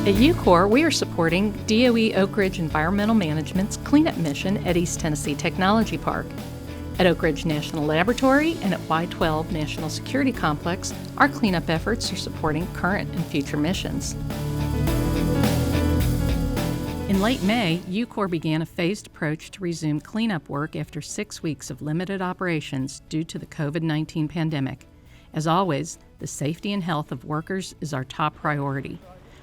At UCOR, we are supporting DOE Oak Ridge Environmental Management's cleanup mission at East Tennessee Technology Park. At Oak Ridge National Laboratory and at Y-12 National Security Complex, our cleanup efforts are supporting current and future missions. In late May, UCOR began a phased approach to resume cleanup work after 6 weeks of limited operations due to the COVID-19 pandemic. As always, the safety and health of workers is our top priority.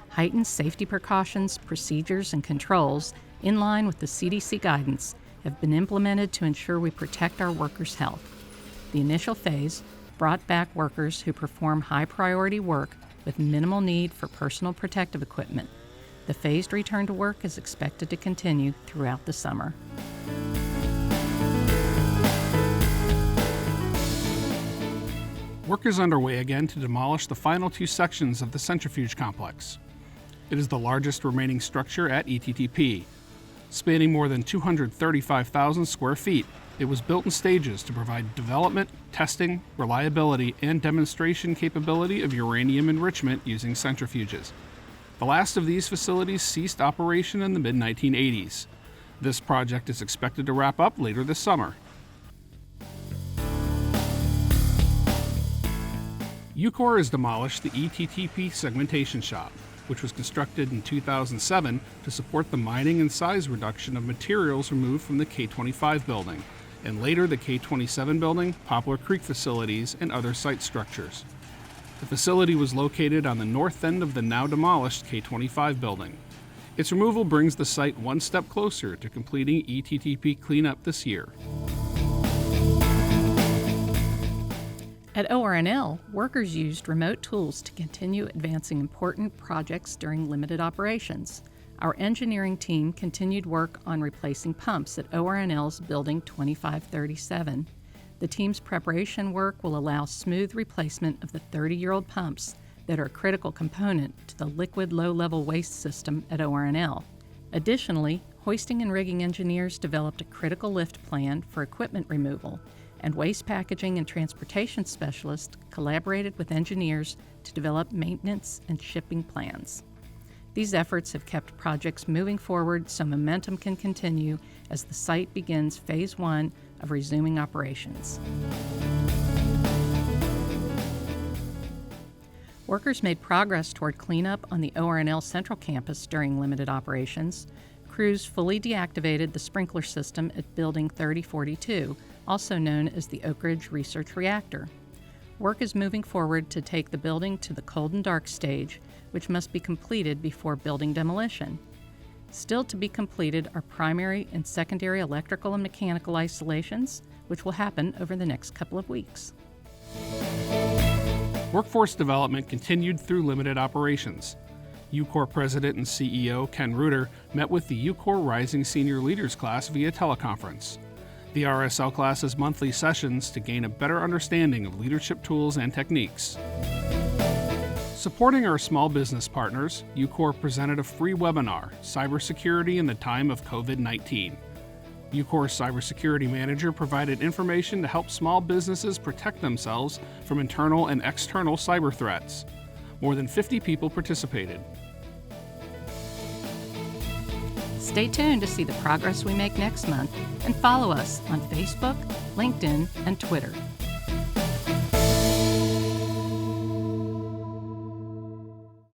Heightened safety precautions, procedures, and controls, in line with the CDC guidance, have been implemented to ensure we protect our workers' health. The initial phase brought back workers who perform high-priority work with minimal need for personal protective equipment. The phased return to work is expected to continue throughout the summer. Work is underway again to demolish the final 2 sections of the centrifuge complex. It is the largest remaining structure at ETTP. Spanning more than 235,000 square feet, it was built in stages to provide development, testing, reliability, and demonstration capability of uranium enrichment using centrifuges. The last of these facilities ceased operation in the mid-1980s. This project is expected to wrap up later this summer. UCOR has demolished the ETTP segmentation shop, which was constructed in 2007 to support the mining and size reduction of materials removed from the K-25 building, and later the K-27 building, Poplar Creek facilities, and other site structures. The facility was located on the north end of the now demolished K-25 building. Its removal brings the site one step closer to completing ETTP cleanup this year. At ORNL, workers used remote tools to continue advancing important projects during limited operations. Our engineering team continued work on replacing pumps at ORNL's Building 2537. The team's preparation work will allow smooth replacement of the 30-year-old pumps that are a critical component to the liquid low-level waste system at ORNL. Additionally, hoisting and rigging engineers developed a critical lift plan for equipment removal, and waste packaging and transportation specialists collaborated with engineers to develop maintenance and shipping plans. These efforts have kept projects moving forward so momentum can continue as the site begins Phase 1 of resuming operations. Workers made progress toward cleanup on the ORNL Central Campus during limited operations. Crews fully deactivated the sprinkler system at Building 3042, also known as the Oak Ridge Research Reactor. Work is moving forward to take the building to the cold and dark stage, which must be completed before building demolition. Still to be completed are primary and secondary electrical and mechanical isolations, which will happen over the next couple of weeks. Workforce development continued through limited operations. UCOR President and CEO Ken Reuter met with the UCOR Rising Senior Leaders class via teleconference. The RSL class has monthly sessions to gain a better understanding of leadership tools and techniques. Supporting our small business partners, UCOR presented a free webinar, Cybersecurity in the Time of COVID-19. UCOR's cybersecurity manager provided information to help small businesses protect themselves from internal and external cyber threats. More than 50 people participated. Stay tuned to see the progress we make next month and follow us on Facebook, LinkedIn, and Twitter.